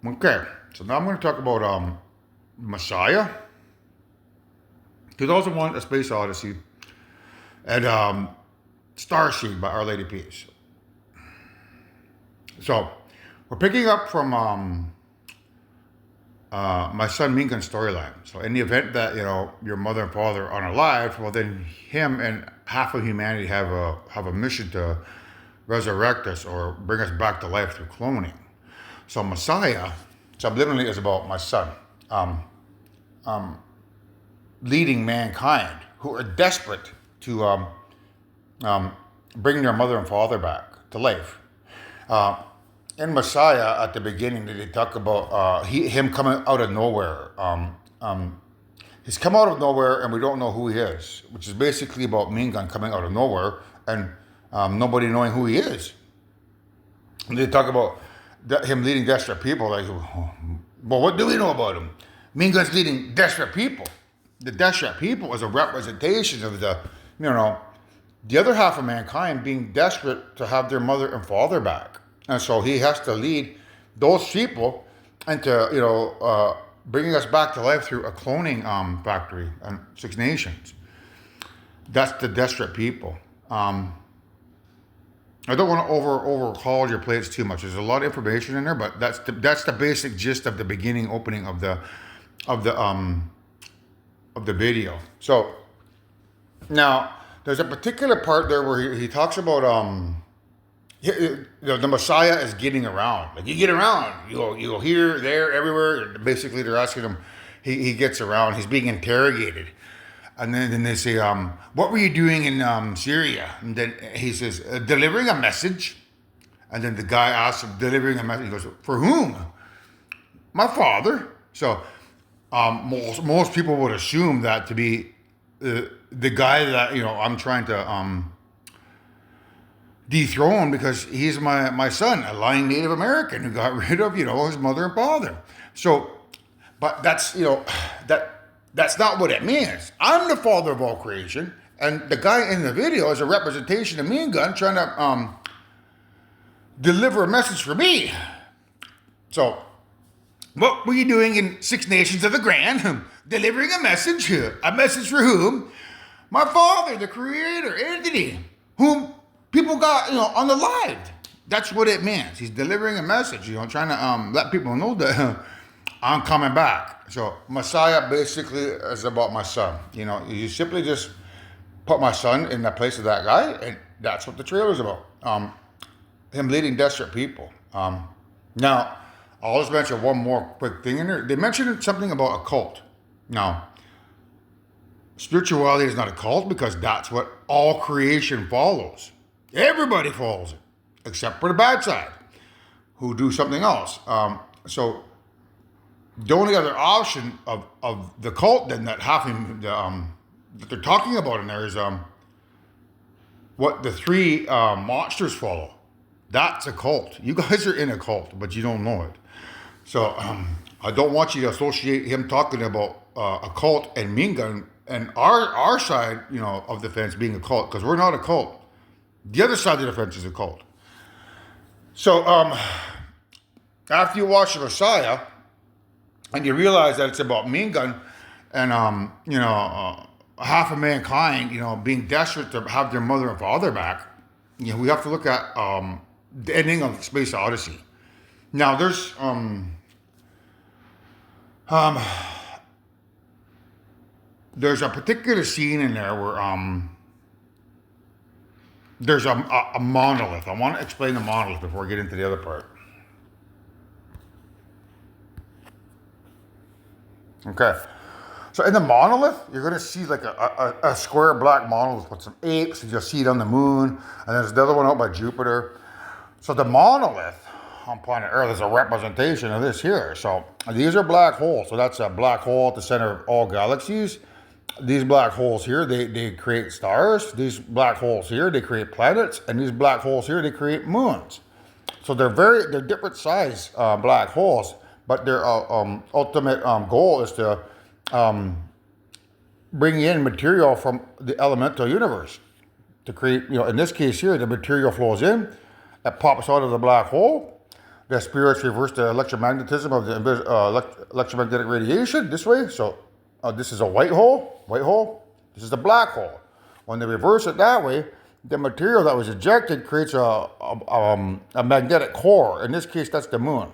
Okay, so now I'm going to talk about Messiah, 2001: A Space Odyssey, and Starseed by Our Lady Peace. So we're picking up from my son Minkan's storyline. So in the event that your mother and father aren't alive, well then him and half of humanity have a mission to resurrect us or bring us back to life through cloning. So Messiah subliminally is about my son leading mankind who are desperate to bring their mother and father back to life. Uh, in Messiah, at the beginning, they talk about him coming out of nowhere. He's come out of nowhere, and we don't know who he is, which is basically about Mingan coming out of nowhere and nobody knowing who he is. And they talk about him leading desperate people. Like, well, what do we know about him? Mingan's leading desperate people. The desperate people is a representation of the other half of mankind being desperate to have their mother and father back. And so he has to lead those people into, bringing us back to life through a cloning factory and Six Nations. That's the desperate people. I don't want to overhaul your plates too much. There's a lot of information in there, but that's the basic gist of the beginning opening of the video. So now there's a particular part there where he talks about the Messiah is getting around. Like, you get around, you go here, there, everywhere. Basically, they're asking him. He gets around. He's being interrogated, and then they say, "What were you doing in Syria?" And then he says, "Delivering a message." And then the guy asks him, "Delivering a message?" He goes, "For whom?" "My father." So most people would assume that to be the guy that I'm trying to dethrone, because he's my son, a lying Native American who got rid of his mother and father. So, but that's that's not what it means. I'm the father of all creation, and the guy in the video is a representation of Mingan trying to deliver a message for me. So, what were you doing in Six Nations of the Grand? Delivering a message. A message for whom? My father, the creator entity, whom people got unalived. That's what it means. He's delivering a message, trying to let people know that I'm coming back. So Messiah basically is about my son. You simply just put my son in the place of that guy, and that's what the trailer's about. Him leading desperate people. Now, I'll just mention one more quick thing in there. They mentioned something about a cult. Now, spirituality is not a cult because that's what all creation follows. Everybody follows it, except for the bad side, who do something else. So the only other option of the cult then that that they're talking about in there is what the three monsters follow. That's a cult. You guys are in a cult, but you don't know it. So I don't want you to associate him talking about a cult and Mingan and our side, of the fence being a cult, because we're not a cult. The other side of the fence is a cult. So after you watch the Messiah and you realize that it's about Mingan and half of mankind, being desperate to have their mother and father back, we have to look at the ending of Space Odyssey. Now there's there's a particular scene in there where there's a monolith. I want to explain the monolith before I get into the other part. Okay. So in the monolith, you're going to see like a square black monolith with some apes, and you'll see it on the moon, and there's the other one out by Jupiter. So the monolith on planet Earth is a representation of this here. So these are black holes. So that's a black hole at the center of all galaxies. These black holes here, they create stars. These black holes here, they create planets. And these black holes here, they create moons. So they're different size black holes, but their ultimate goal is to bring in material from the elemental universe to create, in this case here, the material flows in, it pops out of the black hole. the spirits reverse the electromagnetism of the electromagnetic radiation this way. So this is a white hole, This is a black hole. When they reverse it that way, the material that was ejected creates a magnetic core. In this case, that's the moon.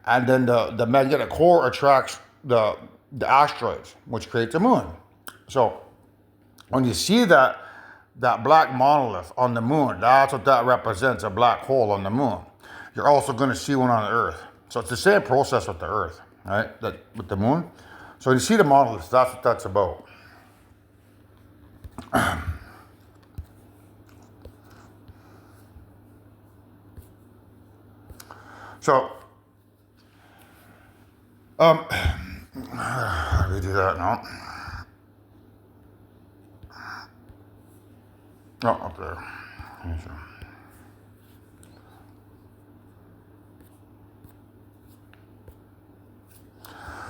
And then the magnetic core attracts the asteroids, which creates a moon. So when you see that black monolith on the moon, that's what that represents, a black hole on the moon. You're also going to see one on the Earth. So it's the same process with the Earth, right? That with the moon. So when you see the monolith, that's what that's about. So, how do we do that now? Oh, up there.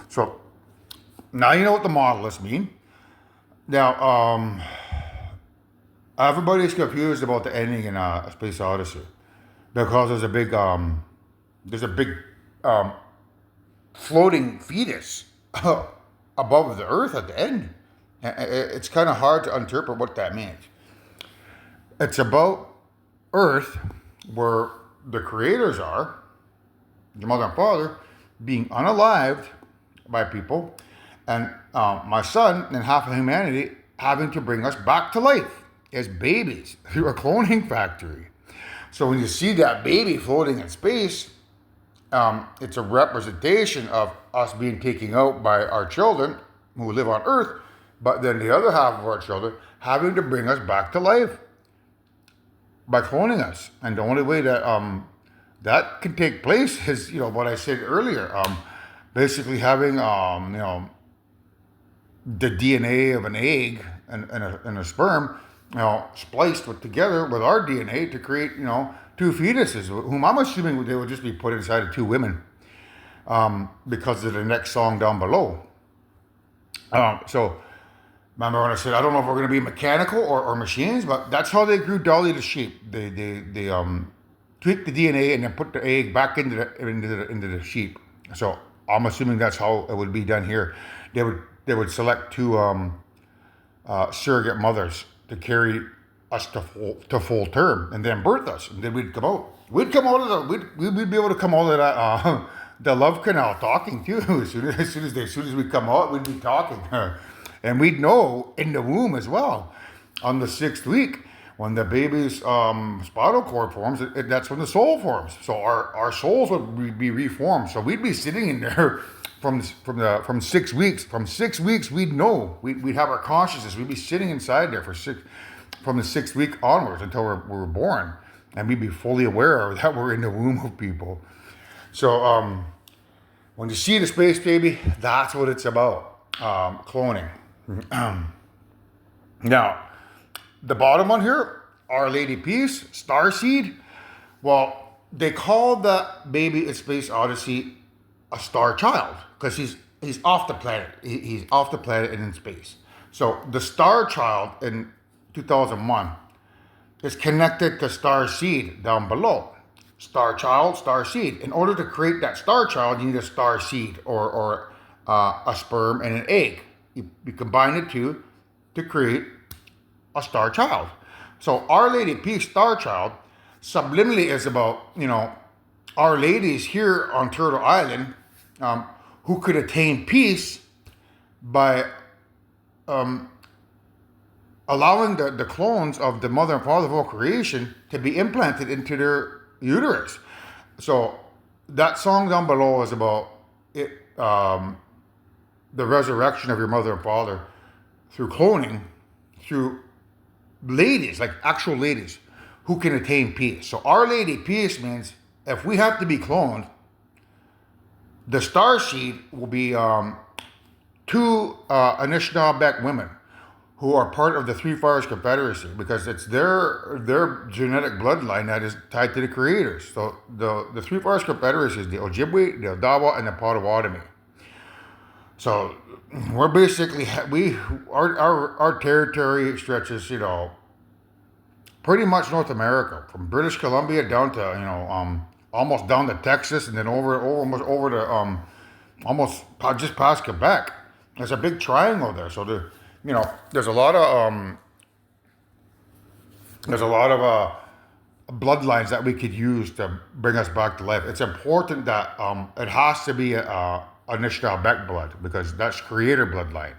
So, now you know what the monoliths mean. Now, everybody's confused about the ending in Space Odyssey because there's a big floating fetus above the Earth at the end. It's kind of hard to interpret what that means. It's about Earth, where the creators are, the mother and father, being unalived by people, and my son and half of humanity having to bring us back to life as babies through a cloning factory. So when you see that baby floating in space, it's a representation of us being taken out by our children who live on Earth, but then the other half of our children having to bring us back to life by cloning us. And the only way that that can take place is, what I said earlier, basically having, the DNA of an egg and a sperm, spliced together with our DNA to create, two fetuses, whom I'm assuming they would just be put inside of two women, because of the next song down below. So remember when I said I don't know if we're going to be mechanical or machines, but that's how they grew Dolly the sheep. They tweaked the DNA and then put the egg back into the sheep. So I'm assuming that's how it would be done here. They would select two surrogate mothers to carry us to full term and then birth us, and then we'd come out. We'd be able to come out of that the love canal talking too. As soon as we come out, we'd be talking, and we'd know in the womb as well. On the 6th week, when the baby's spinal cord forms, that's when the soul forms. So our souls would be reformed. So we'd be sitting in there from 6 weeks. From 6 weeks, we'd know. We'd have our consciousness. We'd be sitting inside there from the 6th week onwards until we were born, and we'd be fully aware that we're in the womb of people. So when you see the space baby, that's what it's about, cloning. Now, the bottom one here, Our Lady Peace, Starseed. Well, they call that baby in Space Odyssey a star child because he's off the planet. He's off the planet and in space. So the star child in 2001 is connected to star seed down below. Star child, star seed. In order to create that star child, you need a star seed or a sperm and an egg. You combine the two to create a star child. So Our Lady Peace, star child, subliminally is about, Our Ladies here on Turtle Island, who could attain peace by allowing the clones of the mother and father of all creation to be implanted into their uterus. So that song down below is about it, the resurrection of your mother and father through cloning, through ladies, like actual ladies, who can attain peace. So Our Lady Peace means if we have to be cloned, the star seed will be two Anishinaabeg women who are part of the Three Fires Confederacy, because it's their genetic bloodline that is tied to the creators. So the Three Fires Confederacy is the Ojibwe, the Odawa, and the Potawatomi. So we're basically our territory stretches, pretty much North America, from British Columbia down to almost down to Texas, and then almost over to almost just past Quebec. There's a big triangle there, so there's a lot of bloodlines that we could use to bring us back to life. It's important that it has to be a Anishinaabeg blood because that's creator bloodline.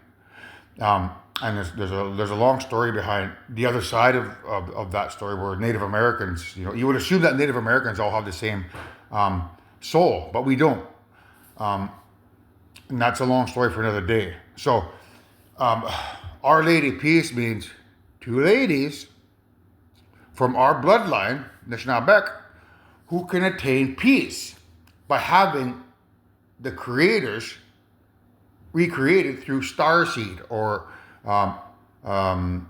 And there's a long story behind the other side of that story where Native Americans, you would assume that Native Americans all have the same soul, but we don't. And that's a long story for another day. So, Our Lady Peace means two ladies from our bloodline, Anishinaabeg, who can attain peace by having the creators recreated through starseed or an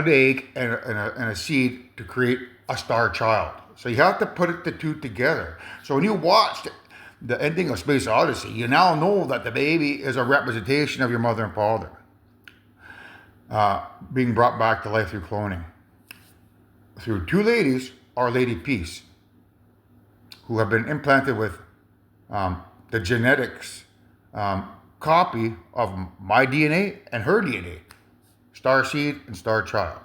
egg and a seed to create a star child. So you have to put the two together. So when you watch the ending of Space Odyssey, you now know that the baby is a representation of your mother and father being brought back to life through cloning. Through two ladies, Our Lady Peace, who have been implanted with the genetics copy of my DNA and her DNA, star seed and star child.